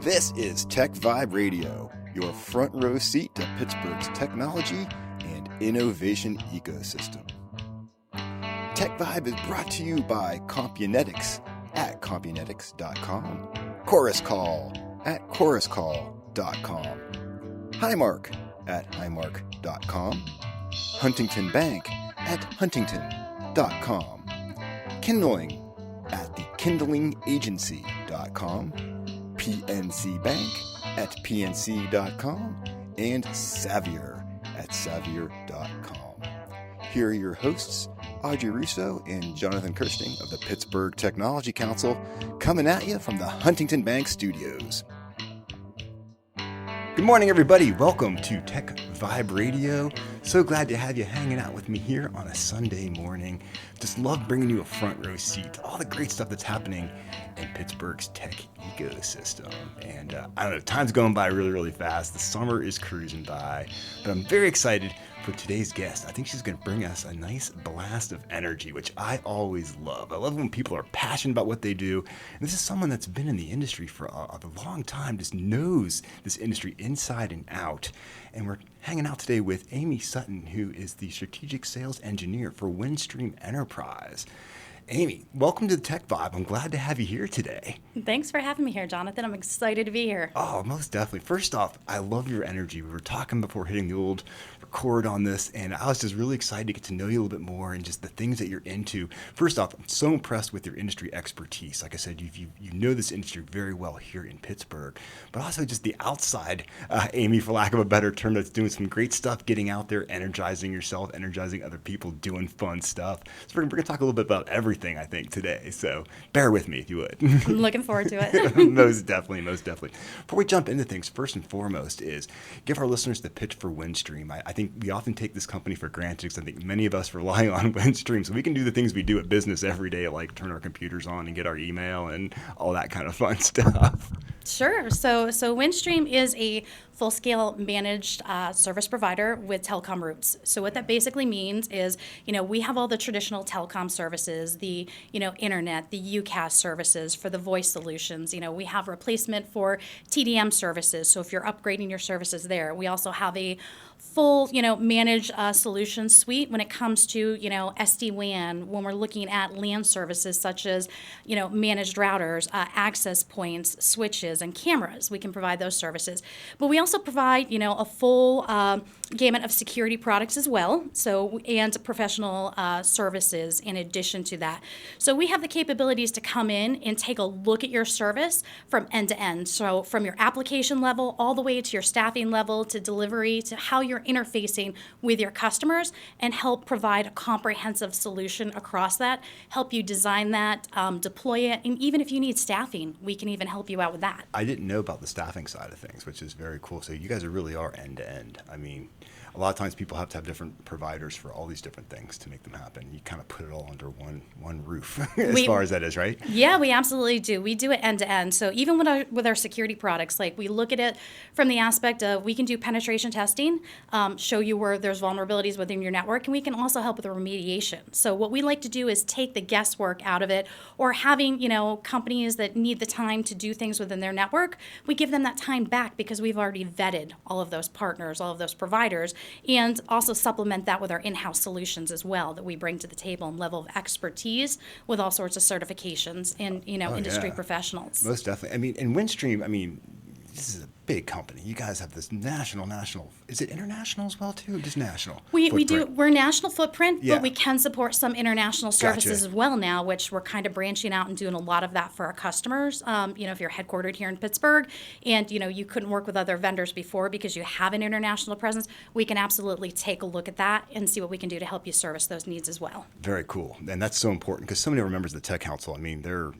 This is Tech Vibe Radio, your front row seat to Pittsburgh's technology and innovation ecosystem. Tech Vibe is brought to you by Compunetics at compunetics.com, Chorus Call at choruscall.com, Highmark at highmark.com, Huntington Bank at huntington.com, Kindling at thekindlingagency.com, PNC Bank at pnc.com, and Savier at savier.com. Here are your hosts, Audrey Russo and Jonathan Kirsting of the Pittsburgh Technology Council, coming at you from the Huntington Bank studios. Good morning, everybody. Welcome to Tech Vibe Radio. So glad to have you hanging out with me here on a Sunday morning. Just love bringing you a front row seat to all the great stuff that's happening in Pittsburgh's tech ecosystem. And I don't know, time's going by really, really fast. The summer is cruising by, but I'm very excited for today's guest. I think she's going to bring us a nice blast of energy, which I always love. I love when people are passionate about what they do. And this is someone that's been in the industry for a long time, just knows this industry inside and out. And we're hanging out today with Amie Sutton, who is the strategic sales engineer for Windstream Enterprise. Amie, welcome to the Tech Vibe. I'm glad to have you here today. Thanks for having me here, Jonathan. I'm excited to be here. Oh, most definitely. First off, I love your energy. We were talking before hitting the old record on this, and I was just really excited to get to know you a little bit more and just the things that you're into. First off, I'm so impressed with your industry expertise. Like I said, you know this industry very well here in Pittsburgh, but also just the outside Amie, for lack of a better term, that's doing some great stuff, getting out there, energizing yourself, energizing other people, doing fun stuff. So we're going to talk a little bit about everything, I think, today. So bear with me if you would. I'm looking forward to it. Most definitely. Before we jump into things, first and foremost is give our listeners the pitch for Windstream. I think we often take this company for granted because I think many of us rely on Windstream so we can do the things we do at business every day, like turn our computers on and get our email and all that kind of fun stuff. Sure. So Windstream is a full-scale managed service provider with telecom roots. So what that basically means is, we have all the traditional telecom services, the, internet, the UCaaS services for the voice solutions. We have replacement for TDM services. So if you're upgrading your services there, we also have a full, managed solution suite when it comes to, SD-WAN, when we're looking at LAN services such as, managed routers, access points, switches, and cameras. We can provide those services. But we also provide, a full gamut of security products as well, and professional services in addition to that. So we have the capabilities to come in and take a look at your service from end to end. So from your application level all the way to your staffing level to delivery to how you're interfacing with your customers and help provide a comprehensive solution across that, help you design that, deploy it, and even if you need staffing, we can even help you out with that. I didn't know about the staffing side of things, which is very cool. So you guys really are end to end. I mean, a lot of times people have to have different providers for all these different things to make them happen. You kind of put it all under one roof as far as that is, right? Yeah, we absolutely do. We do it end to end. So even with our security products, like we look at it from the aspect of we can do penetration testing, show you where there's vulnerabilities within your network, and we can also help with the remediation. So what we like to do is take the guesswork out of it, or having, companies that need the time to do things within their network, we give them that time back because we've already vetted all of those partners, all of those providers, and also supplement that with our in-house solutions as well that we bring to the table and level of expertise with all sorts of certifications and, industry professionals. Most definitely. And Windstream, this is a big company. You guys have this national. Is it international as well too, or just national? We do. We're national footprint, yeah. But we can support some international services Gotcha. as well now, which we're kind of branching out and doing a lot of that for our customers. If you're headquartered here in Pittsburgh and you couldn't work with other vendors before because you have an international presence, we can absolutely take a look at that and see what we can do to help you service those needs as well. Very cool, and that's so important because so many members of the Tech Council. They're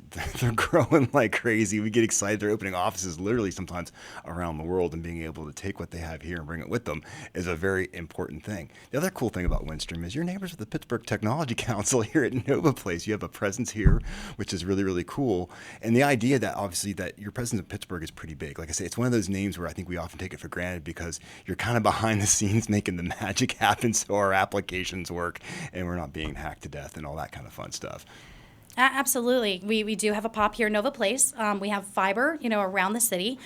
growing like crazy. We get excited. They're opening offices literally sometimes around the world, and being able to take what they have here and bring it with them is a very important thing. The other cool thing about Windstream is you're neighbors with the Pittsburgh Technology Council here at Nova Place. You have a presence here, which is really, really cool. And the idea that obviously that your presence in Pittsburgh is pretty big. Like I say, it's one of those names where I think we often take it for granted because you're kind of behind the scenes making the magic happen so our applications work and we're not being hacked to death and all that kind of fun stuff. Absolutely. We do have a pop here in Nova Place. We have fiber, around the city.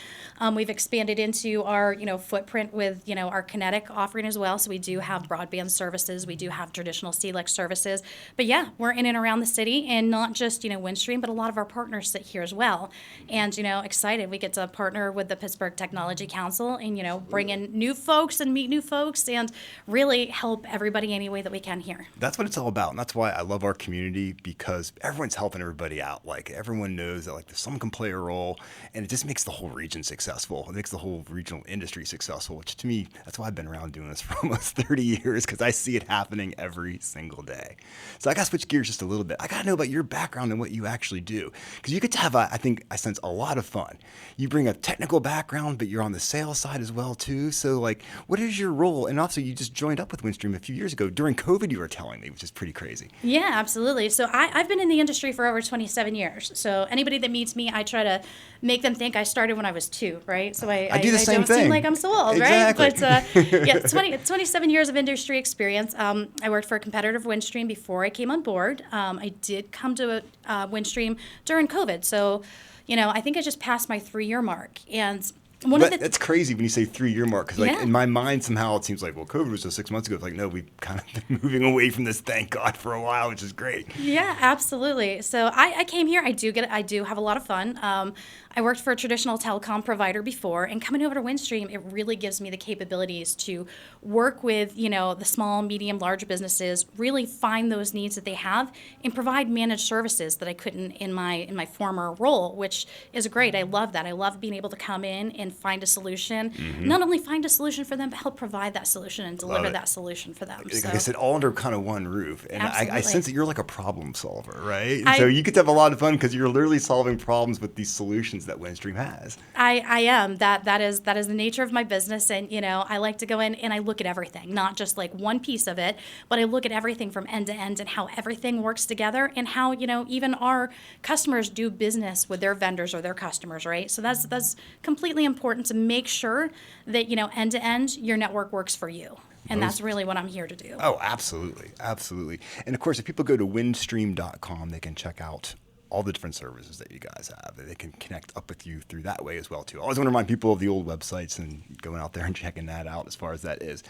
We've expanded into our, footprint with, our kinetic offering as well. So we do have broadband services. We do have traditional CLEC services. But yeah, we're in and around the city, and not just, Windstream, but a lot of our partners sit here as well. And, excited. We get to partner with the Pittsburgh Technology Council and, bring in new folks and meet new folks and really help everybody any way that we can here. That's what it's all about. And that's why I love our community, because everyone's helping everybody out. Like, everyone knows that like someone can play a role, and it just makes the whole region successful. It makes the whole regional industry successful, which to me, that's why I've been around doing this for almost 30 years, because I see it happening every single day. So I got to switch gears just a little bit. I got to know about your background and what you actually do, because you get to have, I think, I sense a lot of fun. You bring a technical background, but you're on the sales side as well too. So like, what is your role? And also, you just joined up with Windstream a few years ago during COVID, you were telling me, which is pretty crazy. Yeah, absolutely. So I've been in the industry for over 27 years. So anybody that meets me, I try to make them think I started when I was 2, right? So I do the same don't thing. seem like I'm so old, Exactly. right? But yeah, 27 years of industry experience. I worked for a competitor of Windstream before I came on board. I did come to Windstream during COVID. So, I think I just passed my 3-year mark. And That's crazy when you say 3-year mark, because Yeah. in my mind somehow it seems like, well, COVID was just 6 months ago. It's like, no, we've kind of been moving away from this, thank God, for a while, which is great. Yeah, absolutely. So I came here. I do have a lot of fun. I worked for a traditional telecom provider before, and coming over to Windstream, it really gives me the capabilities to work with, the small, medium, large businesses, really find those needs that they have, and provide managed services that I couldn't in my former role, which is great. I love that. I love being able to come in and find a solution, not only find a solution for them, but help provide that solution and deliver that solution for them. Like I said, all under kind of one roof. And I Absolutely. sense that you're like a problem solver, right? And so you get to have a lot of fun because you're literally solving problems with these solutions that Windstream has. I am. That is the nature of my business, and I like to go in and I look at everything, not just like one piece of it, but I look at everything from end to end and how everything works together, and how even our customers do business with their vendors or their customers, right? So that's completely important to make sure that end to end your network works for you. And that's really what I'm here to do. Oh, absolutely. Absolutely. And of course, if people go to windstream.com, they can check out all the different services that you guys have. They can connect up with you through that way as well, too. I always want to remind people of the old websites and going out there and checking that out as far as that is.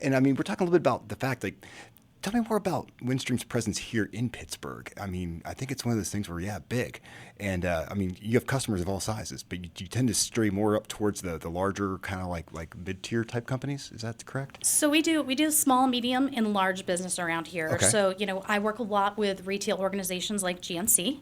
And I mean, we're talking a little bit about the fact, like, tell me more about Windstream's presence here in Pittsburgh. I mean, I think it's one of those things where, yeah, big. And I mean, you have customers of all sizes, but you tend to stray more up towards the larger kind of like mid-tier type companies. Is that correct? So we do small, medium, and large business around here. Okay. So, I work a lot with retail organizations like GNC.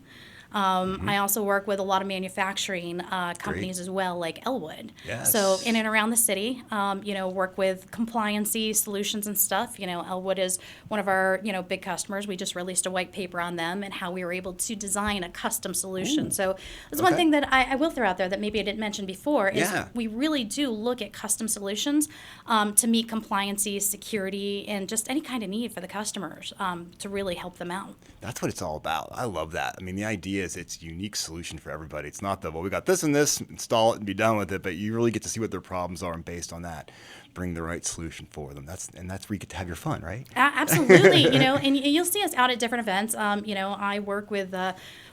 I also work with a lot of manufacturing companies as well, like Elwood. Yes. So in and around the city, work with compliancy solutions and stuff. Elwood is one of our, big customers. We just released a white paper on them and how we were able to design a custom solution. So that's one thing that I will throw out there that maybe I didn't mention before is we really do look at custom solutions to meet compliancy, security, and just any kind of need for the customers to really help them out. That's what it's all about. I love that. I mean, the idea is it's a unique solution for everybody. It's not well, we got this and this, install it and be done with it, but you really get to see what their problems are, and based on that, bring the right solution for them. That's where you get to have your fun, right? Absolutely. And you'll see us out at different events. I work with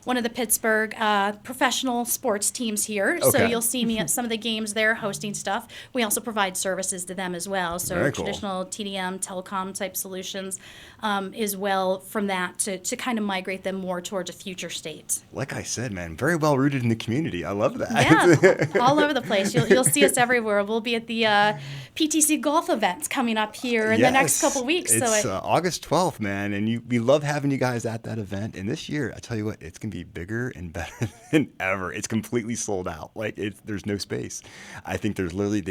one of the Pittsburgh professional sports teams here. So you'll see me at some of the games there hosting stuff. We also provide services to them as well. So Very cool. Traditional TDM, telecom type solutions as well, from that to kind of migrate them more towards a future state. Like I said, man, very well rooted in the community. I love that. Yeah, all over the place. You'll see us everywhere. We'll be at the PTC golf events coming up here in the next couple weeks. It's August 12th, man, and we love having you guys at that event. And this year, I tell you what, it's going to be bigger and better than ever. It's completely sold out. Like, there's no space. I think they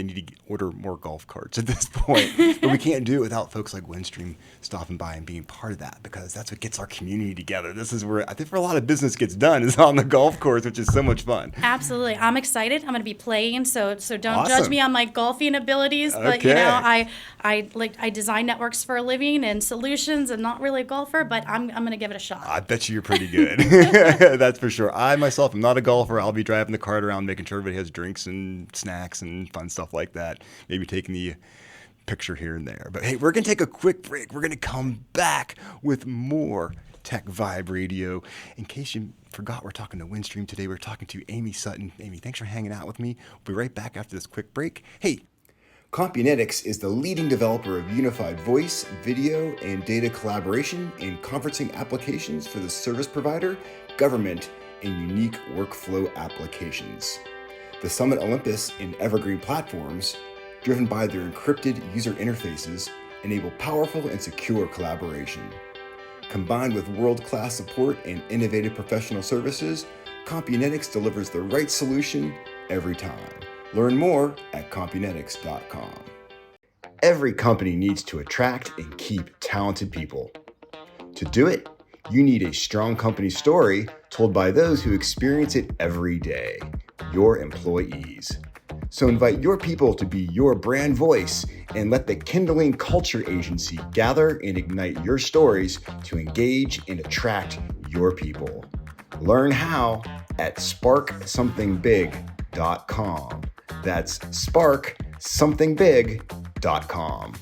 need to order more golf carts at this point. But we can't do it without folks like Windstream stopping by and being part of that, because that's what gets our community together. This is where I think where a lot of business gets done, is on the golf course, which is so much fun. Absolutely. I'm excited. I'm going to be playing, so don't Awesome. judge me on my golfing abilities. But, I design networks for a living and solutions, and not really a golfer, but I'm going to give it a shot. I bet you're pretty good. That's for sure. I myself am not a golfer. I'll be driving the cart around, making sure everybody has drinks and snacks and fun stuff like that. Maybe taking the picture here and there. But hey, we're going to take a quick break. We're going to come back with more Tech Vibe Radio. In case you forgot, we're talking to Windstream today. We're talking to Amie Sutton. Amie, thanks for hanging out with me. We'll be right back after this quick break. Hey, CompuNetics is the leading developer of unified voice, video, and data collaboration and conferencing applications for the service provider, government, and unique workflow applications. The Summit Olympus and Evergreen platforms, driven by their encrypted user interfaces, enable powerful and secure collaboration. Combined with world-class support and innovative professional services, CompuNetics delivers the right solution every time. Learn more at compunetics.com. Every company needs to attract and keep talented people. To do it, you need a strong company story told by those who experience it every day, your employees. So invite your people to be your brand voice and let the Kindling Culture Agency gather and ignite your stories to engage and attract your people. Learn how at sparksomething.big.com. That's sparksomething.big.com.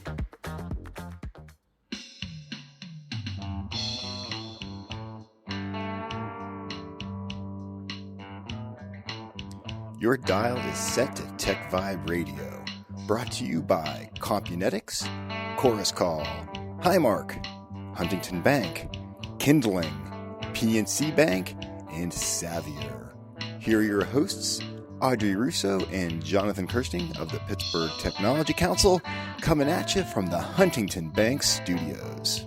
Your dial is set to Tech Vibe Radio, brought to you by CompuNetics, Chorus Call, Highmark, Huntington Bank, Kindling, PNC Bank, and Savier. Here are your hosts, Audrey Russo and Jonathan Kirsting of the Pittsburgh Technology Council, coming at you from the Huntington Bank studios.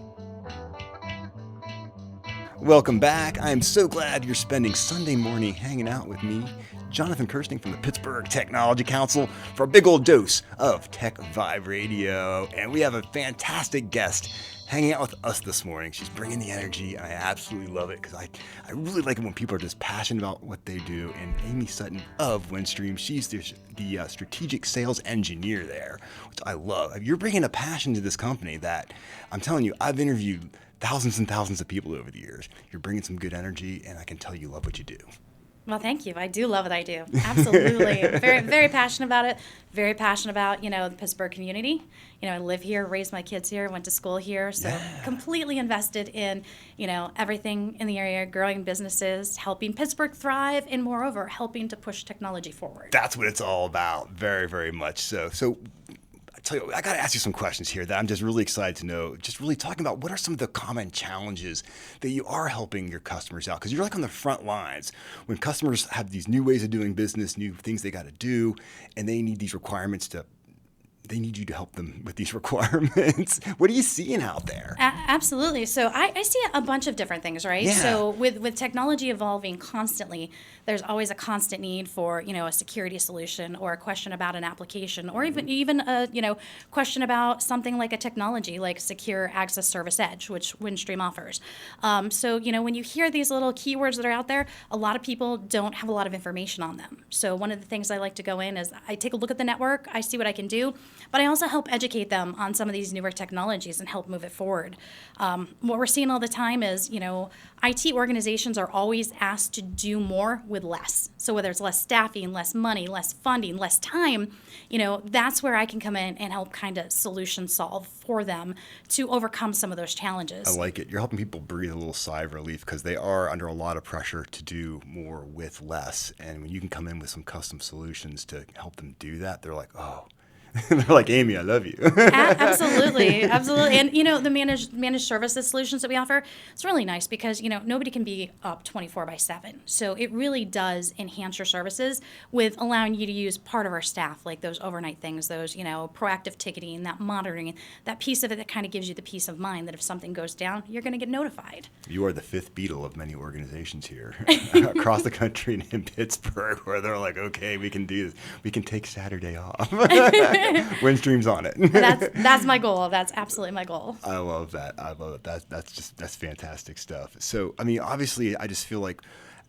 Welcome back. I'm so glad you're spending Sunday morning hanging out with me, Jonathan Kirsting from the Pittsburgh Technology Council, for a big old dose of Tech Vibe Radio. And we have a fantastic guest hanging out with us this morning. She's bringing the energy, and I absolutely love it because I really like it when people are just passionate about what they do. And Amie Sutton of Windstream, she's the strategic sales engineer there, which I love. You're bringing a passion to this company that, I'm telling you, I've interviewed thousands and thousands of people over the years. You're bringing some good energy, and I can tell you love what you do. Well, thank you. I do love what I do. Absolutely. Very, very passionate about it. Very passionate about, the Pittsburgh community. I live here, raised my kids here, went to school here. So completely invested in, everything in the area, growing businesses, helping Pittsburgh thrive, and moreover, helping to push technology forward. That's what it's all about. Very, very much so. So I tell you, I got to ask you some questions here that I'm just really excited to know. Just really talking about what are some of the common challenges that you are helping your customers out? Because you're like on the front lines when customers have these new ways of doing business, new things they got to do, and they need these requirements they need you to help them with these requirements. What are you seeing out there? Absolutely. So I see a bunch of different things, right? Yeah. So with technology evolving constantly, there's always a constant need for, a security solution or a question about an application or even a, question about something like a technology like Secure Access Service Edge, which Windstream offers. So, when you hear these little keywords that are out there, a lot of people don't have a lot of information on them. So one of the things I like to go in is I take a look at the network, I see what I can do, but I also help educate them on some of these newer technologies and help move it forward. What we're seeing all the time is, IT organizations are always asked to do more with less. So whether it's less staffing, less money, less funding, less time, that's where I can come in and help kind of solution solve for them to overcome some of those challenges. I like it. You're helping people breathe a little sigh of relief because they are under a lot of pressure to do more with less. And when you can come in with some custom solutions to help them do that, they're like, oh. They're like, Amie, I love you. Absolutely. And, the managed services solutions that we offer, it's really nice because, nobody can be up 24/7. So it really does enhance your services with allowing you to use part of our staff, like those overnight things, those, proactive ticketing, that monitoring, that piece of it that kind of gives you the peace of mind that if something goes down, you're going to get notified. You are the fifth Beatle of many organizations here across the country and in Pittsburgh where they're like, okay, we can do this. We can take Saturday off. Windstream's on it. That's my goal. That's absolutely my goal. I love that. That's fantastic stuff. So, obviously, I just feel like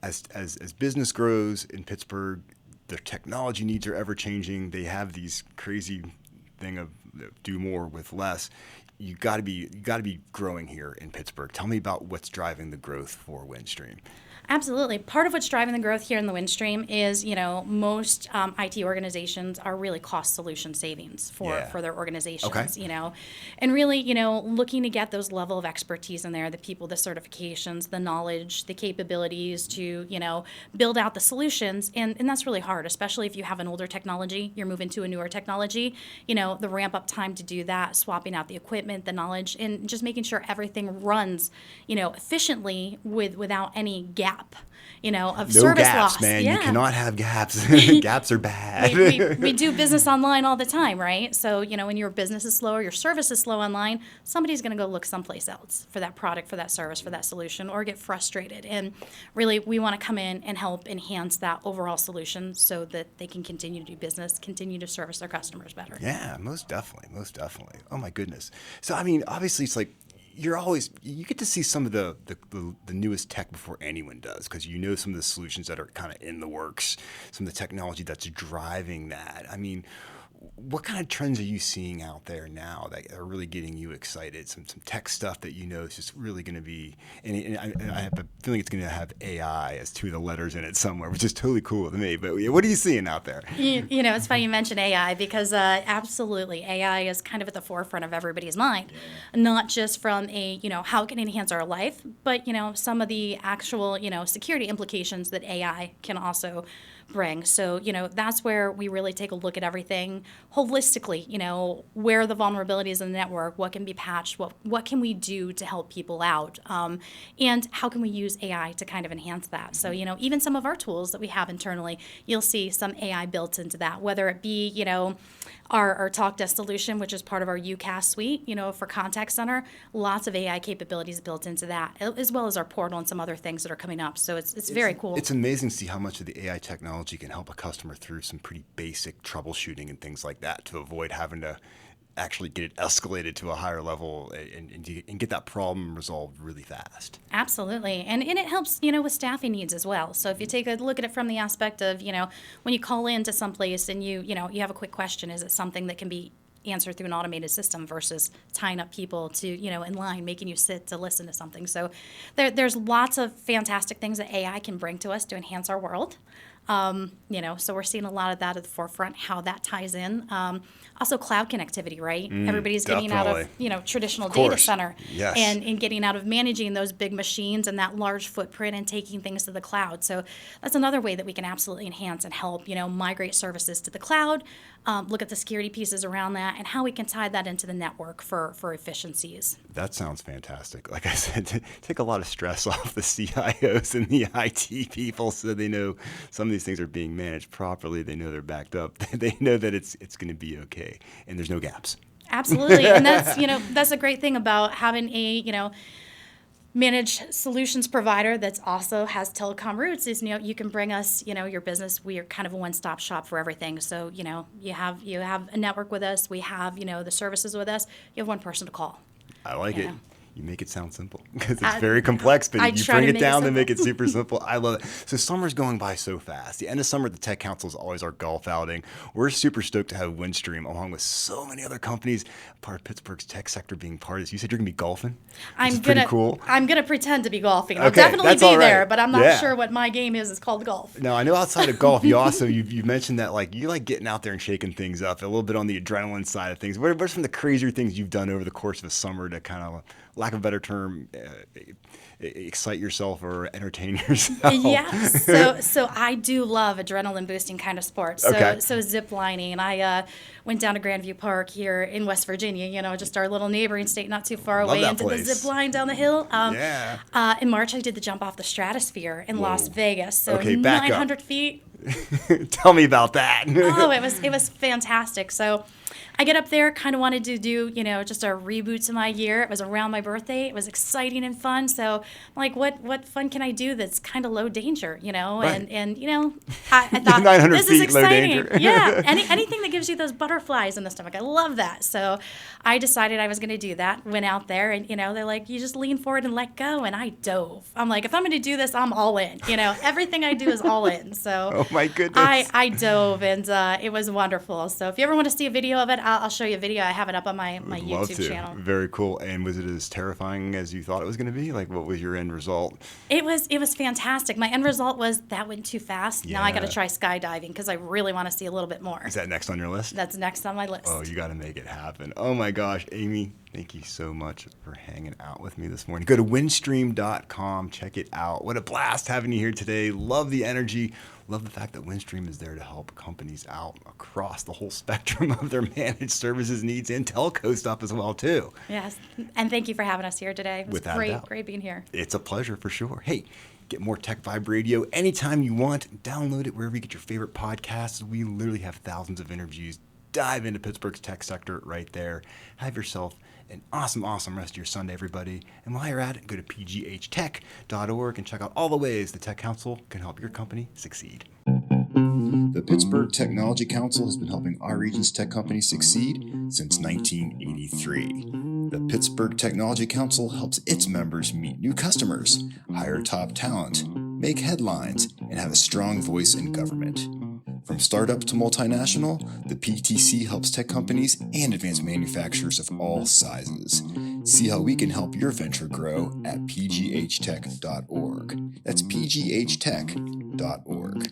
as business grows in Pittsburgh, their technology needs are ever changing. They have these crazy thing of do more with less. you got to be growing here in Pittsburgh. Tell me about what's driving the growth for Windstream. Absolutely. Part of what's driving the growth here in the Windstream is, most IT organizations are really cost solution savings for their organizations, and really, looking to get those level of expertise in there, the people, the certifications, the knowledge, the capabilities to, build out the solutions. And that's really hard, especially if you have an older technology, you're moving to a newer technology, the ramp up time to do that, swapping out the equipment, the knowledge, and just making sure everything runs, efficiently without any gap. Of No service gaps, loss. man. Yeah. You cannot have gaps. Gaps are bad. we do business online all the time, right? So, when your business is slow or your service is slow online, somebody's going to go look someplace else for that product, for that service, for that solution, or get frustrated. And really, we want to come in and help enhance that overall solution so that they can continue to do business, continue to service their customers better. Yeah, most definitely. Most definitely. Oh, my goodness. So, I mean, obviously, it's like, you get to see some of the newest tech before anyone does, because some of the solutions that are kind of in the works, some of the technology that's driving that. I mean, what kind of trends are you seeing out there now that are really getting you excited? Some tech stuff that is just really going to be, and I have a feeling it's going to have AI as two of the letters in it somewhere, which is totally cool to me. But what are you seeing out there? It's funny you mention AI because absolutely AI is kind of at the forefront of everybody's mind, not just from how it can enhance our life, but some of the actual security implications that AI can also bring. So, that's where we really take a look at everything holistically, where are the vulnerabilities in the network, what can be patched, what can we do to help people out, and how can we use AI to kind of enhance that. So, even some of our tools that we have internally, you'll see some AI built into that, whether it be, our Talk Desk solution, which is part of our UCaaS suite, for contact center, lots of AI capabilities built into that, as well as our portal and some other things that are coming up. So it's very cool. It's amazing to see how much of the AI technology can help a customer through some pretty basic troubleshooting and things like that to avoid having to actually get it escalated to a higher level and get that problem resolved really fast. Absolutely. And it helps, with staffing needs as well. So if you take a look at it from the aspect of, when you call into someplace and you have a quick question, is it something that can be answered through an automated system versus tying up people to, in line, making you sit to listen to something. So there's lots of fantastic things that AI can bring to us to enhance our world. So we're seeing a lot of that at the forefront, how that ties in. Also cloud connectivity, right? Everybody's getting out of, traditional data center and getting out of managing those big machines and that large footprint and taking things to the cloud. So that's another way that we can absolutely enhance and help, migrate services to the cloud, look at the security pieces around that and how we can tie that into the network for efficiencies. That sounds fantastic. Like I said, take a lot of stress off the CIOs and the IT people so they know some of these things are being managed properly. They know they're backed up. They know that it's going to be okay and there's no gaps. Absolutely. And that's, that's a great thing about having a, managed solutions provider that's also has telecom roots is, you can bring us, your business. We are kind of a one-stop shop for everything. So, you have a network with us. We have, the services with us. You have one person to call. I like it. You make it sound simple because it's very complex, but you bring it down to make it super simple. I love it. So summer's going by so fast. The end of summer at the Tech Council is always our golf outing. We're super stoked to have Windstream along with so many other companies, part of Pittsburgh's tech sector being part of this. You said you're going to be golfing? Pretty cool. I'm going to pretend to be golfing. I'll definitely be there, but I'm not sure what my game is. It's called golf. Now, I know outside of golf, you mentioned that you like getting out there and shaking things up, a little bit on the adrenaline side of things. What are some of the crazier things you've done over the course of a summer to kind of, lack of a better term, excite yourself or entertain yourself? Yeah, so I do love adrenaline boosting kind of sports. So zip lining. I went down to Grandview Park here in West Virginia, just our little neighboring state not too far away, and did the zip line down the hill. In March, I did the jump off the stratosphere in Las Vegas. So 900 feet. Tell me about that. It was fantastic. So I get up there, kind of wanted to do, just a reboot to my year. It was around my birthday. It was exciting and fun. So I'm like, what fun can I do that's kind of low danger, Right. And I thought 900 this feet, is exciting. low danger. Yeah, anything that gives you those butterflies in the stomach. I love that. So I decided I was going to do that. Went out there and, they're like, you just lean forward and let go. And I dove. I'm like, if I'm going to do this, I'm all in. Everything I do is all in. So my goodness. I dove, and it was wonderful. So if you ever want to see a video of it, I'll show you a video. I have it up on my YouTube channel. Very cool. And was it as terrifying as you thought it was going to be? Like, what was your end result? It was fantastic. My end result was that went too fast. Now I got to try skydiving because I really want to see a little bit more. Is that next on your list? That's next on my list. Oh, you got to make it happen. Oh my gosh, Amie, thank you so much for hanging out with me this morning. Go to windstream.com, check it out. What a blast having you here today. Love the energy. Love the fact that Windstream is there to help companies out across the whole spectrum of their managed services needs and telco stuff as well, too. Yes, and thank you for having us here today. It was Without a doubt. Great being here. It's a pleasure for sure. Hey, get more Tech Vibe Radio anytime you want. Download it wherever you get your favorite podcasts. We literally have thousands of interviews. Dive into Pittsburgh's tech sector right there. Have yourself an awesome rest of your Sunday, everybody. And while you're at it, go to pghtech.org and check out all the ways the Tech Council can help your company succeed. The Pittsburgh Technology Council has been helping our region's tech companies succeed since 1983. The Pittsburgh Technology Council helps its members meet new customers, hire top talent, make headlines, and have a strong voice in government. From startup to multinational, the PTC helps tech companies and advanced manufacturers of all sizes. See how we can help your venture grow at pghtech.org. That's pghtech.org.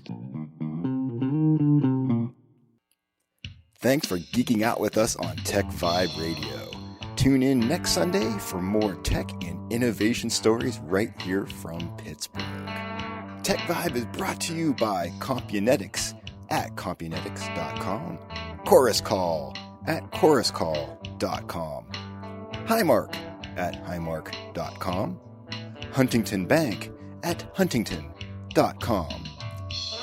Thanks for geeking out with us on Tech Vibe Radio. Tune in next Sunday for more tech and innovation stories right here from Pittsburgh. Tech Vibe is brought to you by Compunetics at compunetics.com, Chorus Call at choruscall.com, Highmark at highmark.com, Huntington Bank at huntington.com,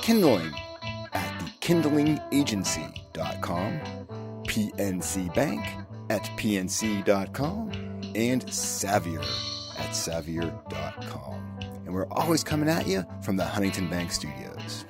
Kindling at thekindlingagency.com, PNC Bank at pnc.com, and Savier at savier.com. And we're always coming at you from the Huntington Bank Studios.